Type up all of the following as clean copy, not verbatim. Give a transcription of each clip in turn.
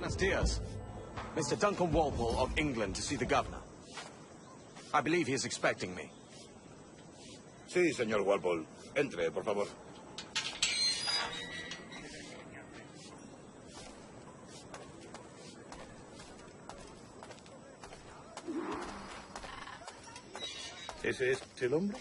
Buenos dias. Mr. Duncan Walpole of England to see the governor. I believe he is expecting me. Sí, señor Walpole. Entre, por favor. ¿Ese es el hombre?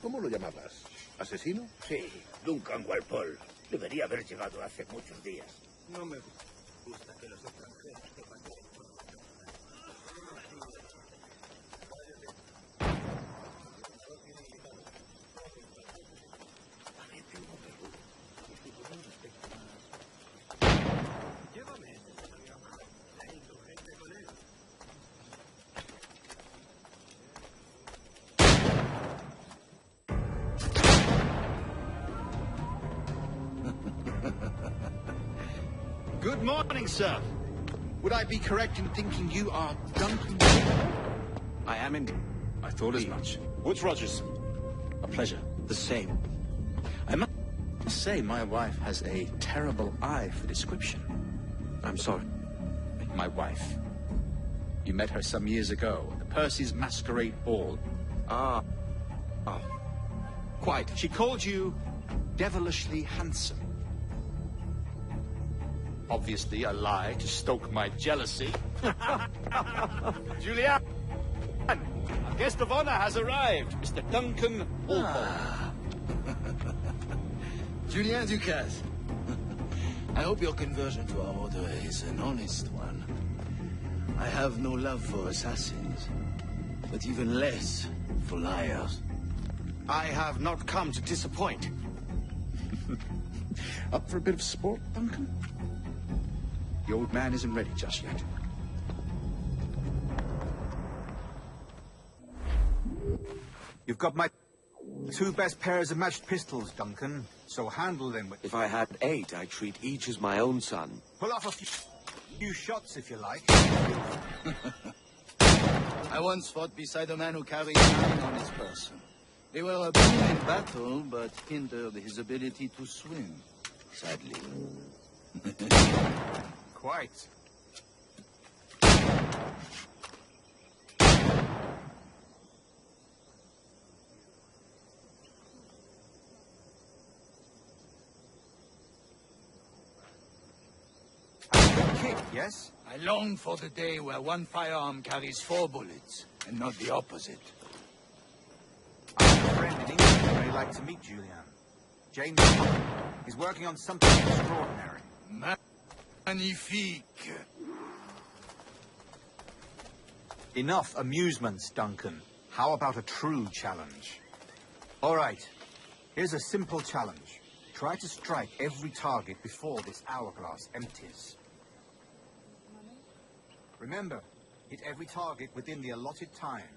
¿Cómo lo llamabas? ¿Asesino? Sí, Duncan Walpole. Debería haber llegado hace muchos días. No me gusta que los extranjeros sepan que... Llévame. Tengo gente con él. Good morning, sir. Would I be correct in thinking you are Duncan? I am indeed. I thought as much. Woods Rogers. A pleasure. The same. I must say my wife has a terrible eye for description. I'm sorry. My wife. You met her some years ago at the Percy's Masquerade Ball. Quite. She called you devilishly handsome. Obviously a lie to stoke my jealousy. Julian! Our guest of honor has arrived, Mr. Duncan Walpole. Julien Ducasse. I hope your conversion to our order is an honest one. I have no love for assassins, but even less for liars. I have not come to disappoint. Up for a bit of sport, Duncan? The old man isn't ready just yet. You've got my two best pairs of matched pistols, Duncan, so handle them with... If I had 8, I'd treat each as my own son. Pull off a few shots if you like. I once fought beside a man who carried 9 on his person. They were a boon in battle, but hindered his ability to swim, sadly. Quite. Kick, yes? I long for the day where one firearm carries 4 bullets, and not the opposite. I have a friend in England who may like to meet Julian. James is working on something extraordinary. Magnifique. Enough amusements, Duncan. How about a true challenge? All right. Here's a simple challenge. Try to strike every target before this hourglass empties. Remember, hit every target within the allotted time.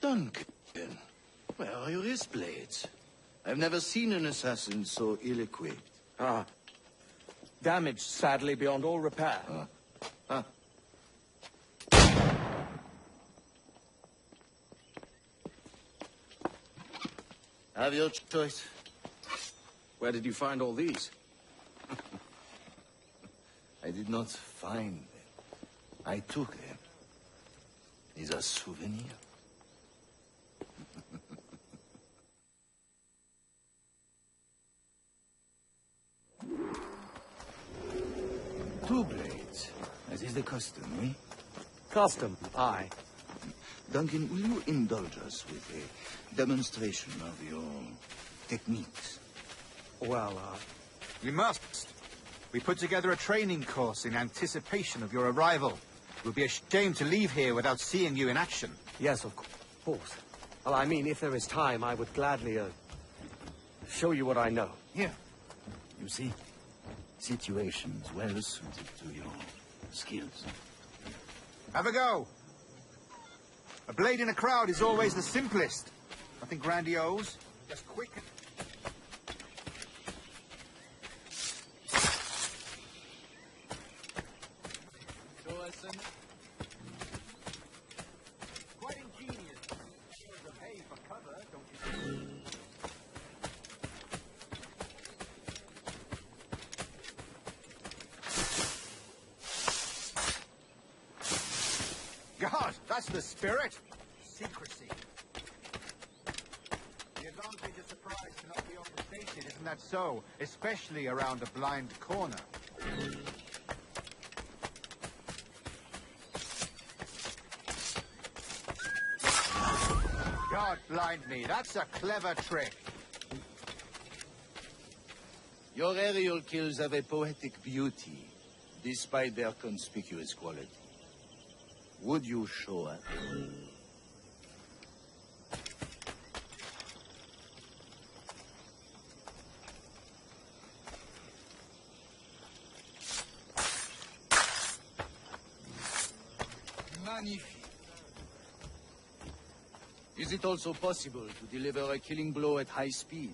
Duncan, where are your wrist blades? I've never seen an assassin so ill-equipped. Damaged, sadly, beyond all repair. Have your choice. Where did you find all these? I did not find them. I took them. These are souvenirs. Two blades, as is the custom, eh? Custom, aye. Duncan, will you indulge us with a demonstration of your techniques? Well, We must. We put together a training course in anticipation of your arrival. We'll be ashamed to leave here without seeing you in action. yes, of course. Well, I mean, if there is time, I would gladly, show you what I know. Here. You see? situations well suited to your skills. Have a go. A blade in a crowd is always the simplest. Nothing grandiose, just quick. Quite ingenious. Hey, for cover, don't you think? God, that's the spirit. Secrecy. The advantage of surprise cannot be overstated, isn't that so? Especially around a blind corner. God blind me, that's a clever trick. Your aerial kills have a poetic beauty, despite their conspicuous quality. Would you show us? Magnifique. Is it also possible to deliver a killing blow at high speed?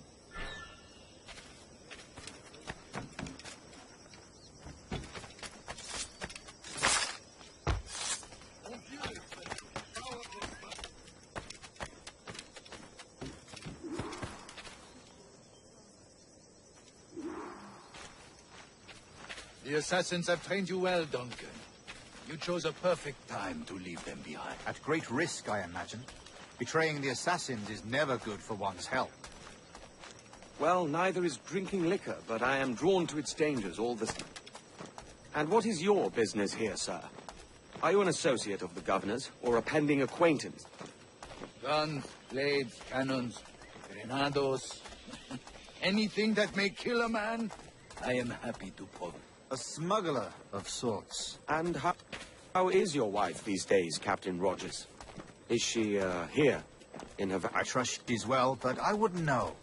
The assassins have trained you well, Duncan. You chose a perfect time to leave them behind. At great risk, I imagine. Betraying the assassins is never good for one's health. Well, neither is drinking liquor, but I am drawn to its dangers all the same. And what is your business here, sir? Are you an associate of the governor's, or a pending acquaintance? Guns, blades, cannons, grenados, anything that may kill a man, I am happy to provide. A smuggler of sorts. And how is your wife these days, Captain Rogers? Is she, here? In her... I trust she's well, but I wouldn't know.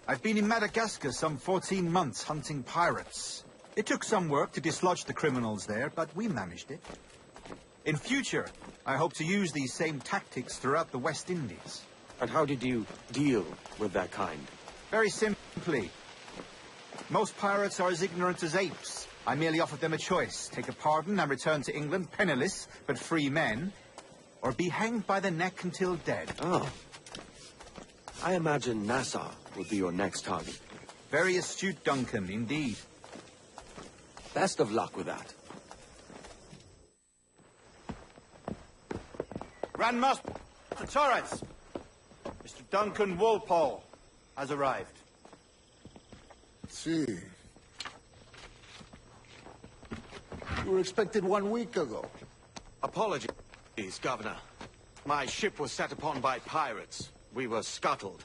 I've been in Madagascar some 14 months hunting pirates. It took some work to dislodge the criminals there, but we managed it. In future, I hope to use these same tactics throughout the West Indies. And how did you deal with that kind? Very simply. Most pirates are as ignorant as apes. I merely offered them a choice. Take a pardon and return to England penniless, but free men, or be hanged by the neck until dead. Oh. I imagine Nassau would be your next target. Very astute, Duncan, indeed. Best of luck with that. Grand Master Torres, Mr. Duncan Walpole has arrived. See. You were expected 1 week ago. Apologies, Governor. My ship was set upon by pirates. We were scuttled.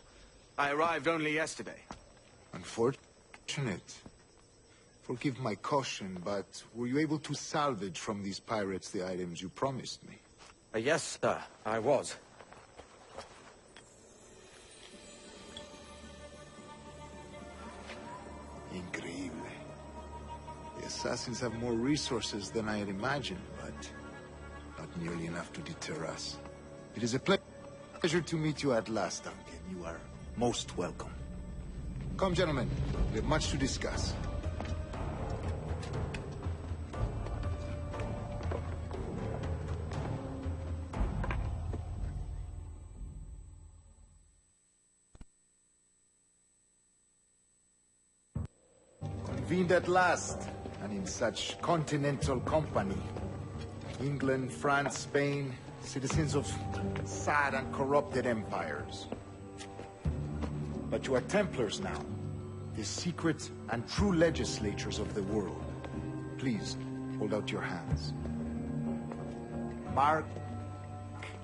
I arrived only yesterday. Unfortunate. Forgive my caution, but were you able to salvage from these pirates the items you promised me? Yes, sir, I was. Increíble. The assassins have more resources than I had imagined, but not nearly enough to deter us. It is a pleasure to meet you at last, Duncan. You are most welcome. Come, gentlemen. We have much to discuss. Convened at last, and in such continental company. England, France, Spain, citizens of sad and corrupted empires. But you are Templars now, the secret and true legislators of the world. Please, hold out your hands. Mark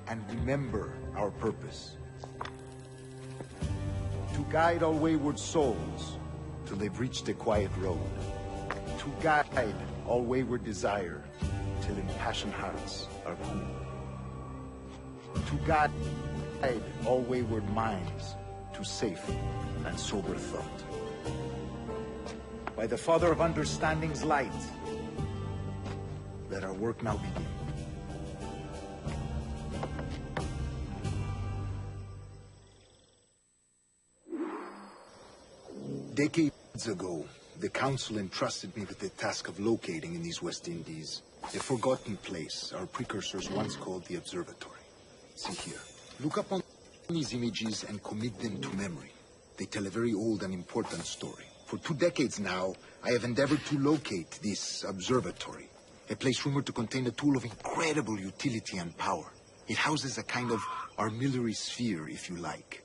and remember our purpose. To guide all wayward souls till they've reached the quiet road. To guide all wayward desire till impassioned hearts are cool. To guide all wayward minds to safe and sober thought. by the Father of Understanding's light. Let our work now begin. Decades ago, the Council entrusted me with the task of locating in these West Indies a forgotten place our precursors once called the Observatory. See here. Look up on these images and commit them to memory. They tell a very old and important story. For 2 decades now, I have endeavored to locate this observatory, a place rumored to contain a tool of incredible utility and power. It houses a kind of armillary sphere, if you like.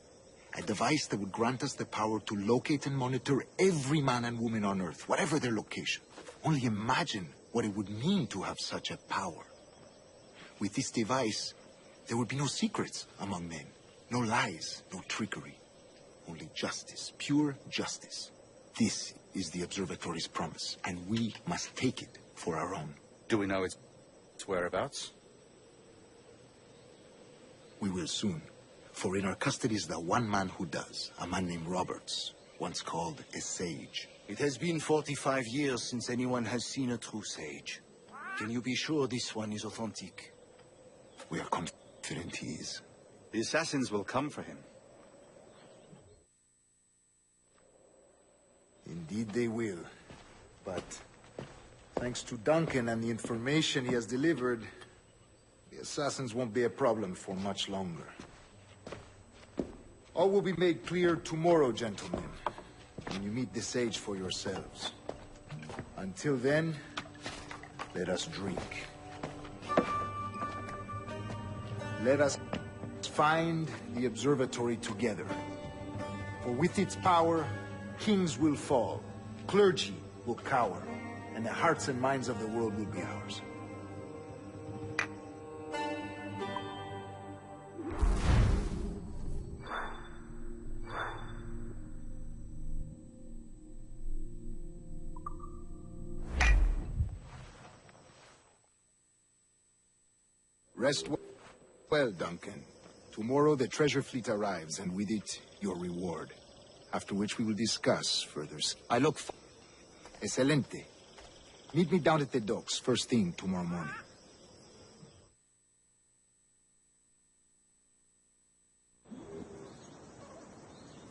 A device that would grant us the power to locate and monitor every man and woman on Earth, whatever their location. Only imagine what it would mean to have such a power. With this device, there would be no secrets among men, no lies, no trickery. Only justice, pure justice. This is the observatory's promise, and we must take it for our own. Do we know its whereabouts? We will soon. For in our custody is the one man who does, a man named Roberts, once called a sage. It has been 45 years since anyone has seen a true sage. Can you be sure this one is authentic? We are confident he is. The assassins will come for him. Indeed they will. But thanks to Duncan and the information he has delivered, the assassins won't be a problem for much longer. All will be made clear tomorrow, gentlemen, when you meet the sage for yourselves. Until then, let us drink. Let us find the observatory together. For with its power, kings will fall, clergy will cower, and the hearts and minds of the world will be ours. Rest well, Duncan. Tomorrow the treasure fleet arrives, and with it, your reward. After which we will discuss further. I look Excelente. Meet me down at the docks first thing tomorrow morning.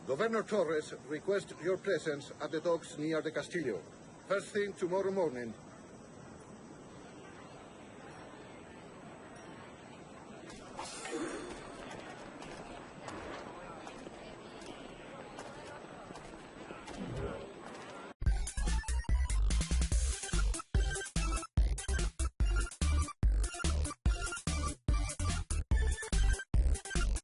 Governor Torres requests your presence at the docks near the Castillo. First thing tomorrow morning.